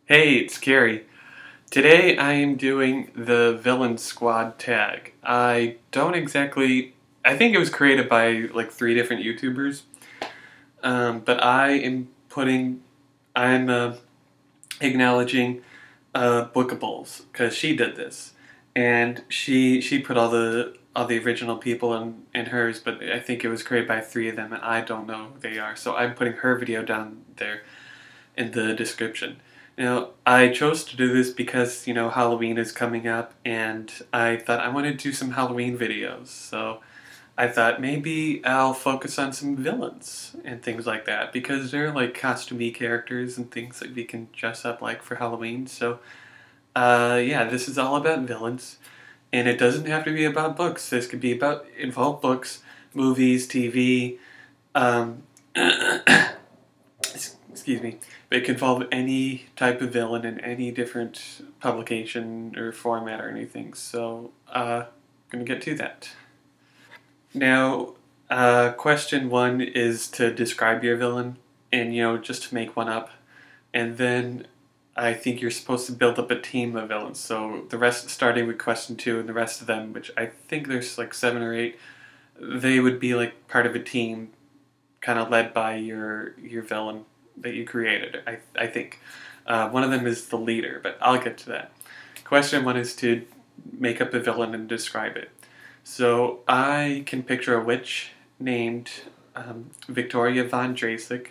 Hey, it's Gary. Today I am doing the Villain Squad tag. I think it was created by like three different YouTubers, but I'm acknowledging Bookables because she did this, and she put all the original people in hers, but I think it was created by three of them, and I don't know who they are, so I'm putting her video down there in the description. Now, I chose to do this because, Halloween is coming up, and I thought I wanted to do some Halloween videos, so I thought maybe I'll focus on some villains and things like that, because they're like costumey characters and things that we can dress up like for Halloween, so yeah, this is all about villains, and it doesn't have to be about books. This could be involve books, movies, TV, um, excuse me, but it can involve any type of villain in any different publication or format or anything. So, I'm gonna get to that. Now, question one is to describe your villain, and just to make one up, and then I think you're supposed to build up a team of villains. So the rest, starting with question two, and the rest of them, which I think there's like 7 or 8, they would be like part of a team, kind of led by your villain that you created. I think one of them is the leader, but I'll get to that. Question one is to make up a villain and describe it. So I can picture a witch named Victoria von Drasek,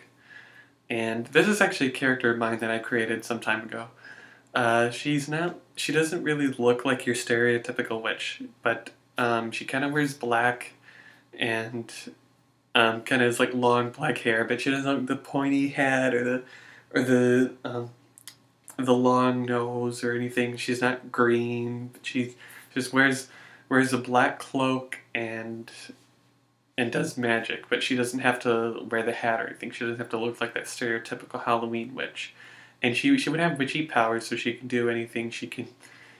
and this is actually a character of mine that I created some time ago. She doesn't really look like your stereotypical witch, but she kind of wears black and kind of has like long black hair, but she doesn't have the pointy head or the long nose or anything. She's not green. She just wears a black cloak and does magic, but she doesn't have to wear the hat or anything. She doesn't have to look like that stereotypical Halloween witch. And she would have witchy powers, so she can do anything. She can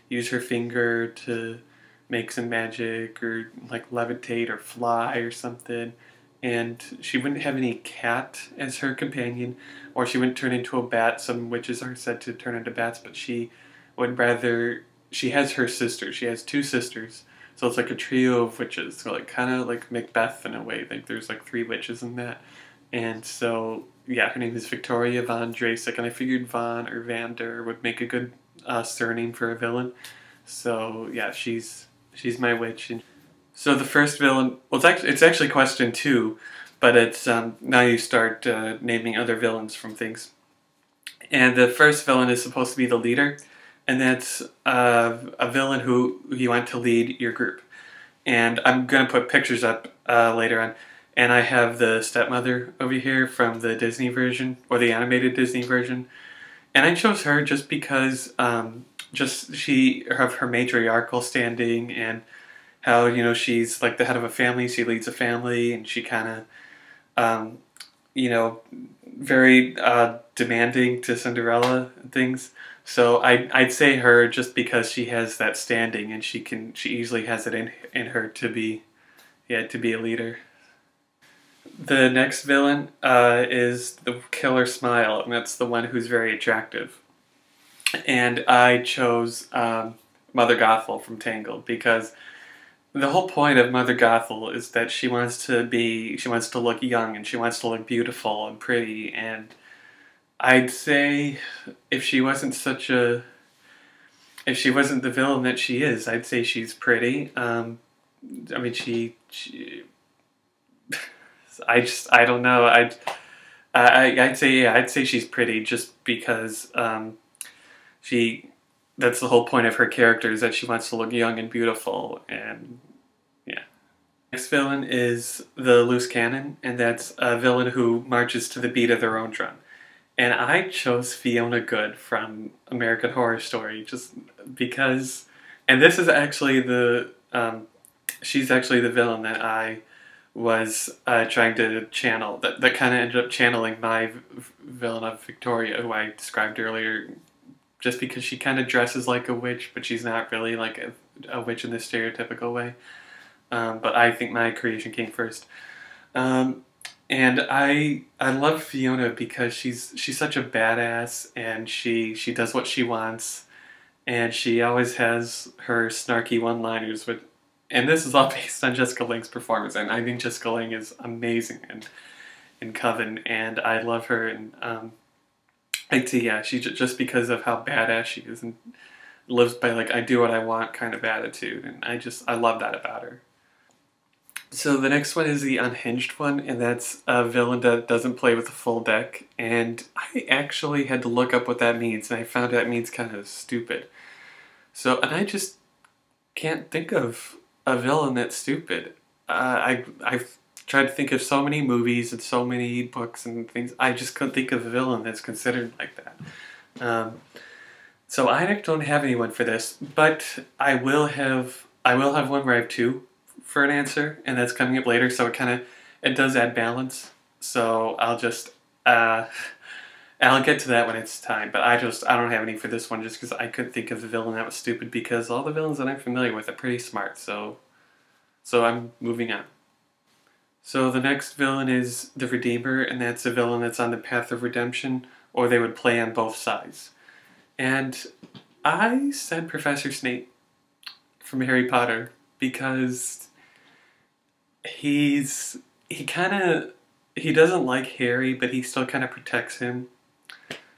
use her finger to make some magic, or like levitate or fly or something. And she wouldn't have any cat as her companion, or she wouldn't turn into a bat. Some witches are said to turn into bats, but she would rather. She has her sisters. She has 2 sisters, so it's like a trio of witches. So like kind of like Macbeth in a way. Like there's like 3 witches in that, and so yeah, her name is Victoria von Drasek, and I figured Von or Vander would make a good surname for a villain. So yeah, she's my witch. And so the first villain, well, it's actually question 2, but it's now you start naming other villains from things. And the first villain is supposed to be the leader, and that's a villain who you want to lead your group. And I'm gonna put pictures up later on. And I have the stepmother over here from the Disney version, or the animated Disney version. And I chose her just because just she of her matriarchal standing, and how she's like the head of a family. She leads a family, and she kind of you know very demanding to Cinderella and things. So I'd say her just because she has that standing, and she easily has it in her to be, yeah, to be a leader. The next villain is the Killer Smile, and that's the one who's very attractive. And I chose Mother Gothel from Tangled, because the whole point of Mother Gothel is that she wants to look young, and she wants to look beautiful and pretty. And I'd say if she wasn't if she wasn't the villain that she is, I'd say she's pretty. I mean, I don't know. I'd say, yeah, I'd say she's pretty, just because she that's the whole point of her character, is that she wants to look young and beautiful. And yeah. Next villain is the Loose Canon, and that's a villain who marches to the beat of their own drum. And I chose Fiona Good from American Horror Story, just because. And this is actually she's actually the villain that I was trying to channel, that kind of ended up channeling my villain of Victoria, who I described earlier, just because she kind of dresses like a witch, but she's not really like a witch in the stereotypical way. But I think my creation came first. And I love Fiona because she's such a badass, and she does what she wants, and she always has her snarky one-liners. With, and this is all based on Jessica Lange's performance, and I think Jessica Lange is amazing in Coven, and I love her. And yeah, she just because of how badass she is and lives by like I do what I want kind of attitude, and I love that about her. So the next one is the Unhinged One, and that's a villain that doesn't play with a full deck. And I actually had to look up what that means, and I found out it means kind of stupid. So, and I just can't think of a villain that's stupid. I've tried to think of so many movies and so many books and things. I just couldn't think of a villain that's considered like that. So I don't have anyone for this, but I will have one where I have two for an answer, and that's coming up later. So it does add balance. So I'll get to that when it's time. But I don't have any for this one just because I couldn't think of a villain that was stupid, because all the villains that I'm familiar with are pretty smart. So I'm moving on. So the next villain is the Redeemer, and that's a villain that's on the path of redemption, or they would play on both sides. And I said Professor Snape from Harry Potter because he doesn't like Harry, but he still kind of protects him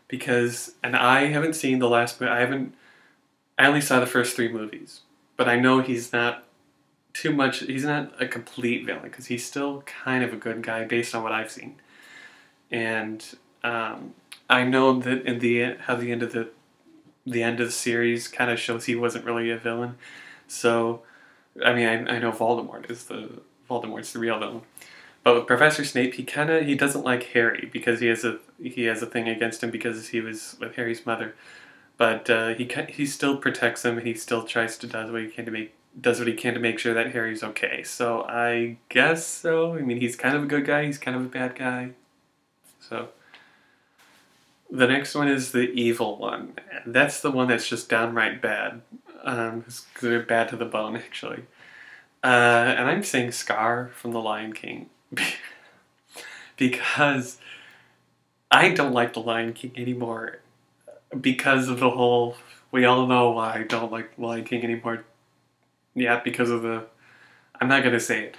and I haven't seen the last movie. I only saw the first three movies, but I know he's not too much. He's not a complete villain because he's still kind of a good guy based on what I've seen. And I know that in the end, how the end of the series kind of shows he wasn't really a villain. So, I mean, I know Voldemort's the real villain. But with Professor Snape, he doesn't like Harry because he has a thing against him because he was with Harry's mother. But he still protects him, and he still tries to does what he can to make sure that Harry's okay. So I guess so. I mean, he's kind of a good guy. He's kind of a bad guy. So the next one is the evil one. That's the one that's just downright bad. They're bad to the bone, actually. And I'm saying Scar from The Lion King. Because I don't like The Lion King anymore. Because of the whole... We all know why I don't like The Lion King anymore. Yeah, because of the... I'm not going to say it.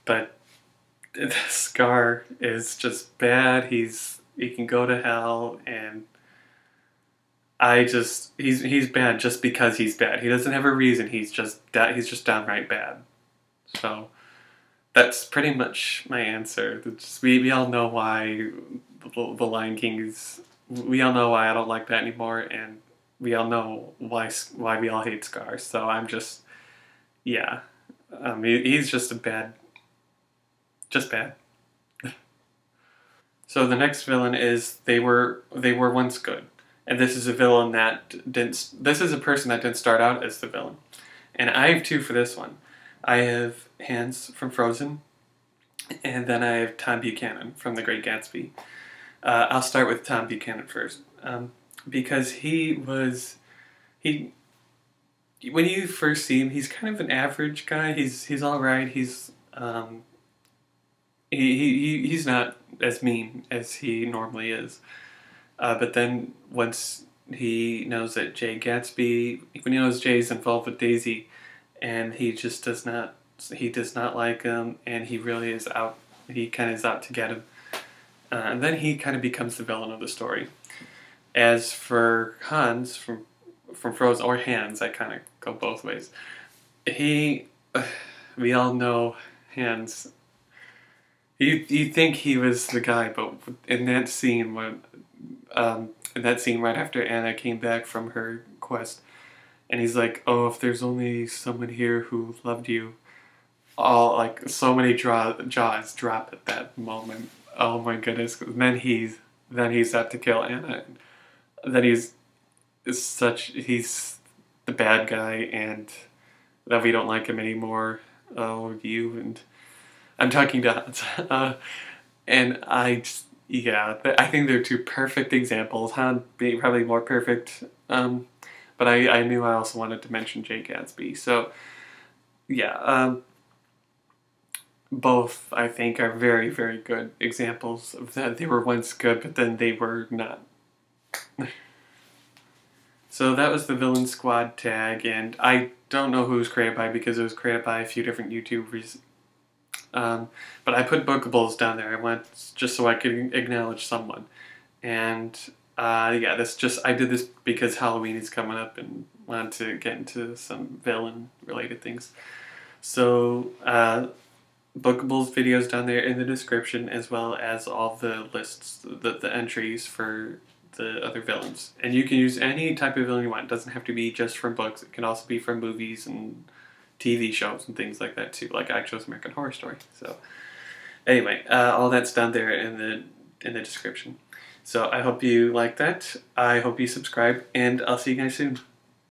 But Scar is just bad. He can go to hell, and he's bad just because he's bad. He doesn't have a reason. He's just downright bad. So that's pretty much my answer. We all know why the Lion King is. We all know why I don't like that anymore, and we all know why we all hate Scar. So I'm just, yeah, he's just just bad. So the next villain is they were once good, and this is a villain that didn't. This is a person that didn't start out as the villain, and I have two for this one. I have Hans from Frozen, and then I have Tom Buchanan from The Great Gatsby. I'll start with Tom Buchanan first, because he when you first see him, he's kind of an average guy. He's all right. He's not as mean as he normally is. But then once he knows that when he knows Jay's involved with Daisy, and he does not like him, and he really is out. He kind of is out to get him, and then he kind of becomes the villain of the story. As for Hans from Frozen, or Hans, I kind of go both ways. We all know Hans. You think he was the guy, but in that scene right after Anna came back from her quest, and he's like, "Oh, if there's only someone here who loved you," all like so many jaws drop at that moment. Oh my goodness! And then he's out to kill Anna. Then he's the bad guy, and that we don't like him anymore. Oh, you and I'm talking to Hans. And I think they're two perfect examples. Han being probably more perfect, but I knew I also wanted to mention Jay Gatsby. So, yeah, both, I think, are very, very good examples of that. They were once good, but then they were not. So that was the Villain Squad tag, and I don't know who it was created by because it was created by a few different YouTubers. But I put Bookables down there. I went just so I could acknowledge someone. And yeah, I did this because Halloween is coming up and wanted to get into some villain related things. So Bookables videos down there in the description, as well as all the lists, the entries for the other villains. And you can use any type of villain you want. It doesn't have to be just from books. It can also be from movies and TV shows and things like that too. Like I chose American Horror Story. So anyway, all that's down there in the description. So I hope you like that. I hope you subscribe, and I'll see you guys soon.